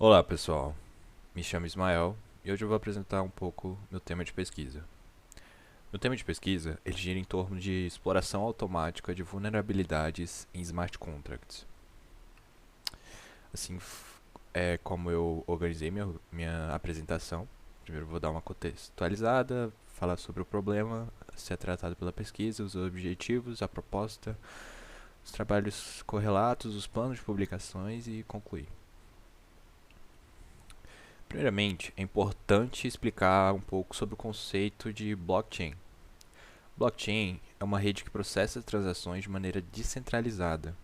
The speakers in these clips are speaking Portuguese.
Olá pessoal, me chamo Ismael e hoje eu vou apresentar um pouco meu tema de pesquisa. Meu tema de pesquisa ele gira em torno de exploração automática de vulnerabilidades em smart contracts. Assim é como eu organizei minha apresentação. Primeiro vou dar uma contextualizada, falar sobre o problema a ser tratado pela pesquisa, os objetivos, a proposta, os trabalhos correlatos, os planos de publicações e concluir. Primeiramente, é importante explicar um pouco sobre o conceito de blockchain. Blockchain é uma rede que processa transações de maneira descentralizada.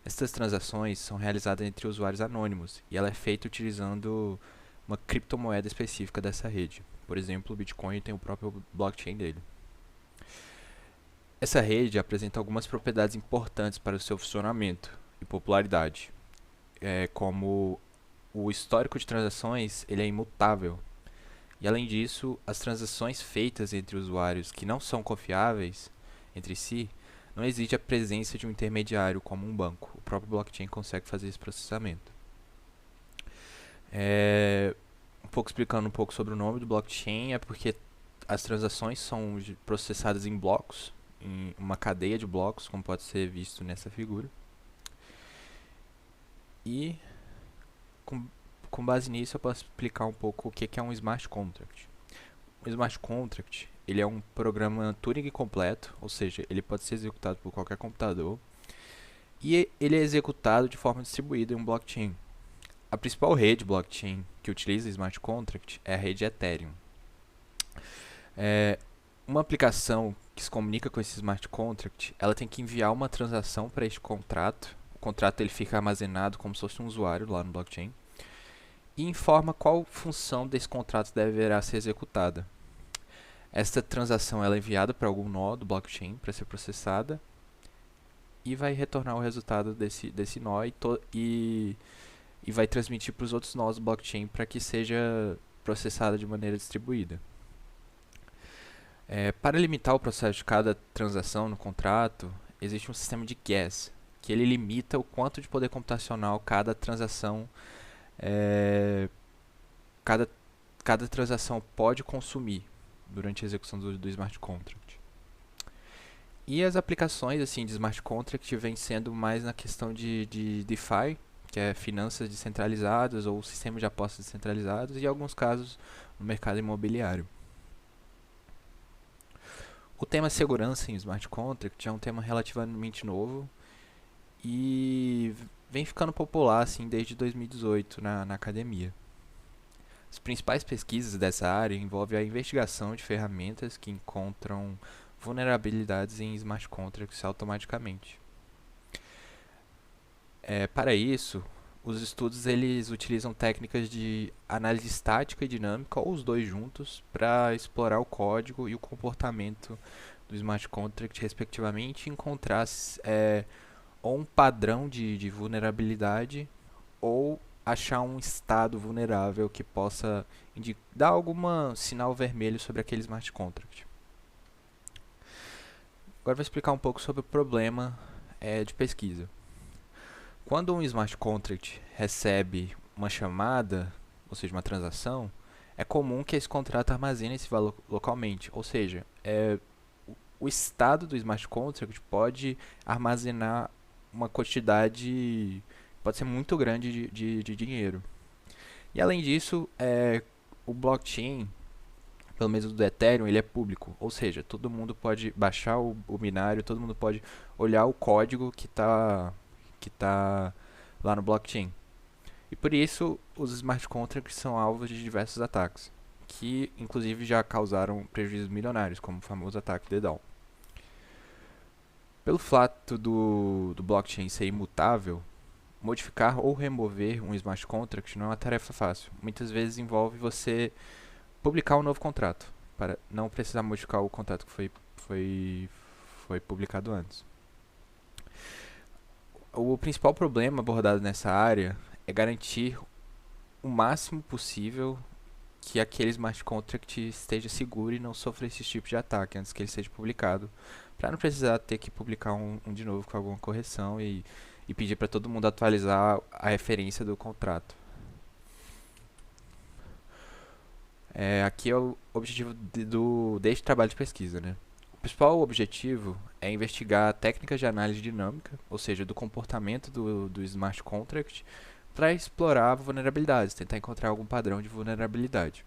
Essas transações são realizadas entre usuários anônimos e ela é feita utilizando uma criptomoeda específica dessa rede. Por exemplo, o Bitcoin tem o próprio blockchain dele. Essa rede apresenta algumas propriedades importantes para o seu funcionamento e popularidade, como o histórico de transações ele é imutável. E além disso, as transações feitas entre usuários que não são confiáveis entre si, não existe a presença de um intermediário como um banco. O próprio blockchain consegue fazer esse processamento. Um pouco explicando um pouco sobre o nome do blockchain, é porque as transações são processadas em blocos, em uma cadeia de blocos, como pode ser visto nessa figura. E com, com base nisso eu posso explicar um pouco o que é um smart contract. O smart contract ele é um programa Turing completo, ou seja, ele pode ser executado por qualquer computador e ele é executado de forma distribuída em um blockchain. A principal rede blockchain que utiliza smart contract é a rede Ethereum. É uma aplicação que se comunica com esse smart contract, ela tem que enviar uma transação para este contrato. O contrato ele fica armazenado como se fosse um usuário lá no blockchain e informa qual função desse contrato deverá ser executada. Esta transação ela é enviada para algum nó do blockchain para ser processada e vai retornar o resultado desse nó e vai transmitir para os outros nós do blockchain para que seja processada de maneira distribuída. Para limitar o processo de cada transação no contrato, existe um sistema de gas, que ele limita o quanto de poder computacional cada transação é, cada, cada transação pode consumir durante a execução do smart contract. E as aplicações assim de smart contract vêm sendo mais na questão de DeFi, que é finanças descentralizadas ou sistemas de apostas descentralizados, e em alguns casos no mercado imobiliário. O tema segurança em smart contract é um tema relativamente novo e vem ficando popular assim desde 2018 na academia. As principais pesquisas dessa área envolvem a investigação de ferramentas que encontram vulnerabilidades em smart contracts automaticamente. Para isso, os estudos eles utilizam técnicas de análise estática e dinâmica, ou os dois juntos, para explorar o código e o comportamento do smart contract, respectivamente, e encontrar ou um padrão de vulnerabilidade ou achar um estado vulnerável que possa dar algum sinal vermelho sobre aquele smart contract. Agora vou explicar um pouco sobre o problema de pesquisa. Quando um smart contract recebe uma chamada, ou seja, uma transação, é comum que esse contrato armazene esse valor localmente. Ou seja, o estado do smart contract pode armazenar uma quantidade, pode ser muito grande de dinheiro. E além disso, o blockchain, pelo menos do Ethereum, ele é público. Ou seja, todo mundo pode baixar o binário, todo mundo pode olhar o código que tá lá no blockchain. E por isso, os smart contracts são alvos de diversos ataques, que inclusive já causaram prejuízos milionários, como o famoso ataque DDoS. Pelo fato do blockchain ser imutável, modificar ou remover um smart contract não é uma tarefa fácil. Muitas vezes envolve você publicar um novo contrato, para não precisar modificar o contrato que foi publicado antes. O principal problema abordado nessa área é garantir o máximo possível que aquele smart contract esteja seguro e não sofra esse tipo de ataque antes que ele seja publicado, para não precisar ter que publicar um de novo com alguma correção e pedir para todo mundo atualizar a referência do contrato. Aqui é o objetivo deste trabalho de pesquisa, né? O principal objetivo é investigar técnicas de análise dinâmica, ou seja, do comportamento do smart contract, para explorar vulnerabilidades, tentar encontrar algum padrão de vulnerabilidade.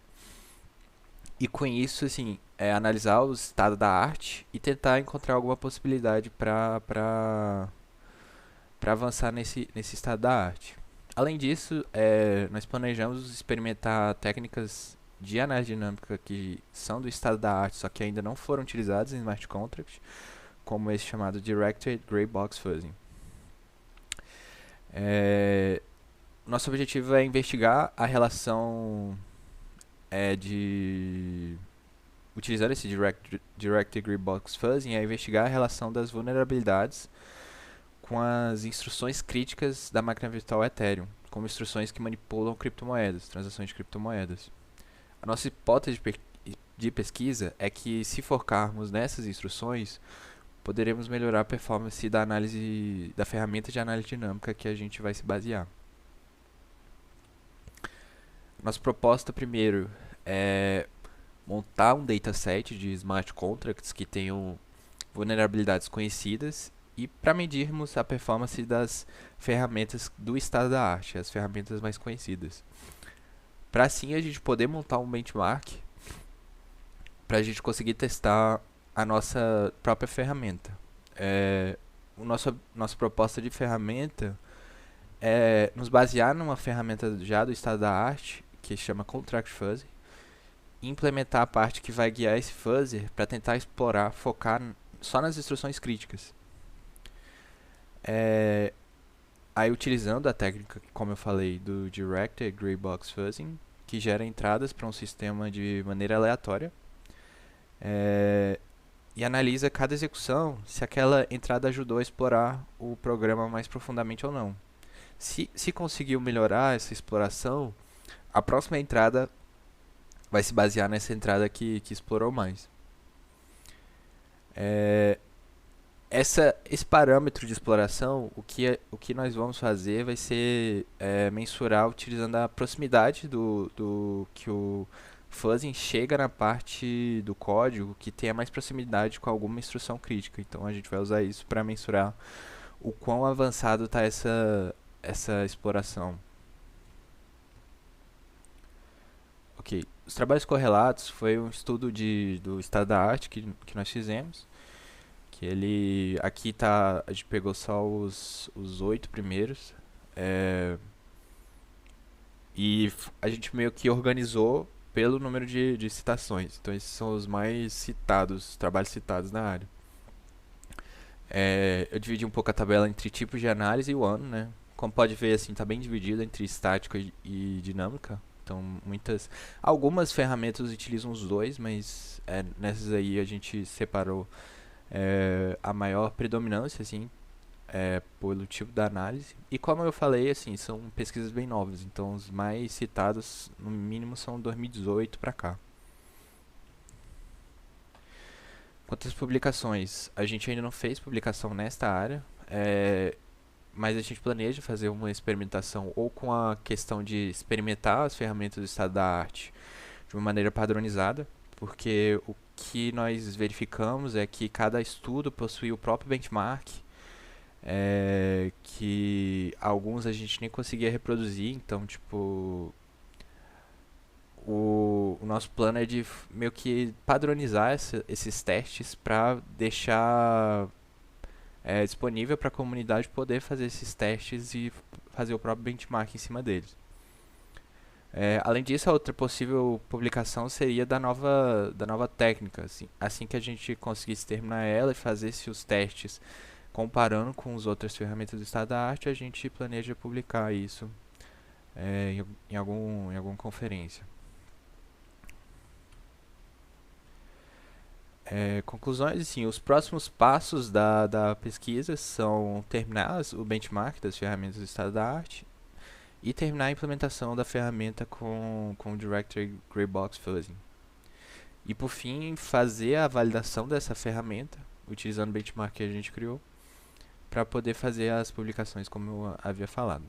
E com isso, assim, analisar o estado da arte e tentar encontrar alguma possibilidade para avançar nesse estado da arte. Além disso, nós planejamos experimentar técnicas de análise dinâmica que são do estado da arte, só que ainda não foram utilizadas em smart contract, como esse chamado Directed Gray Box Fuzzing. Nosso objetivo é investigar a relação utilizando esse Directed Gray Box Fuzzing, é investigar a relação das vulnerabilidades com as instruções críticas da máquina virtual Ethereum, como instruções que manipulam criptomoedas, transações de criptomoedas. A nossa hipótese de pesquisa é que, se focarmos nessas instruções, poderemos melhorar a performance da ferramenta de análise dinâmica que a gente vai se basear. Nossa proposta, primeiro, é montar um dataset de smart contracts que tenham vulnerabilidades conhecidas e para medirmos a performance das ferramentas do estado da arte, as ferramentas mais conhecidas. Para assim a gente poder montar um benchmark para a gente conseguir testar a nossa própria ferramenta. Nossa proposta de ferramenta é nos basear numa ferramenta já do estado da arte, que chama Contract Fuzzy, e implementar a parte que vai guiar esse fuzzer para tentar explorar, focar só nas instruções críticas. Aí utilizando a técnica, como eu falei, do Directed Gray Box Fuzzing, que gera entradas para um sistema de maneira aleatória, e analisa cada execução se aquela entrada ajudou a explorar o programa mais profundamente ou não. Se conseguiu melhorar essa exploração, a próxima entrada vai se basear nessa entrada que explorou mais. Esse parâmetro de exploração, o que nós vamos fazer vai ser mensurar utilizando a proximidade do que o fuzzing chega na parte do código que tenha mais proximidade com alguma instrução crítica. Então a gente vai usar isso para mensurar o quão avançado está essa exploração. Ok, os trabalhos correlatos foi um estudo do estado da arte que nós fizemos. Que ele aqui tá, a gente pegou só os 8 primeiros e a gente meio que organizou pelo número de citações. Então esses são os mais citados, os trabalhos citados na área. Eu dividi um pouco a tabela entre tipos de análise e o ano, né? Como pode ver, assim, tá bem dividido entre estática e dinâmica. Então algumas ferramentas utilizam os dois, mas nessas aí a gente separou a maior predominância, assim, pelo tipo da análise. E como eu falei, assim, são pesquisas bem novas, então os mais citados, no mínimo, são 2018 para cá. Quanto às publicações, a gente ainda não fez publicação nesta área, mas a gente planeja fazer uma experimentação ou com a questão de experimentar as ferramentas do estado da arte de uma maneira padronizada, porque o que nós verificamos é que cada estudo possui o próprio benchmark, que alguns a gente nem conseguia reproduzir, então tipo o nosso plano é de meio que padronizar esses testes para deixar disponível para a comunidade poder fazer esses testes e fazer o próprio benchmark em cima deles. Além disso, a outra possível publicação seria da nova técnica. Assim que a gente conseguisse terminar ela e fazer os testes comparando com as outras ferramentas do estado da arte, a gente planeja publicar isso em alguma conferência. Conclusões, assim, os próximos passos da pesquisa são terminar o benchmark das ferramentas do estado da arte e terminar a implementação da ferramenta com o Directed Gray Box Fuzzing. E por fim, fazer a validação dessa ferramenta, utilizando o benchmark que a gente criou, para poder fazer as publicações como eu havia falado.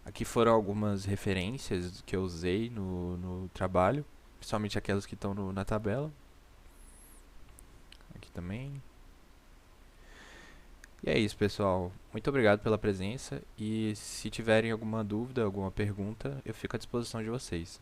Aqui foram algumas referências que eu usei no trabalho, principalmente aquelas que estão na tabela. Aqui também. E é isso, pessoal. Muito obrigado pela presença e se tiverem alguma dúvida, alguma pergunta, eu fico à disposição de vocês.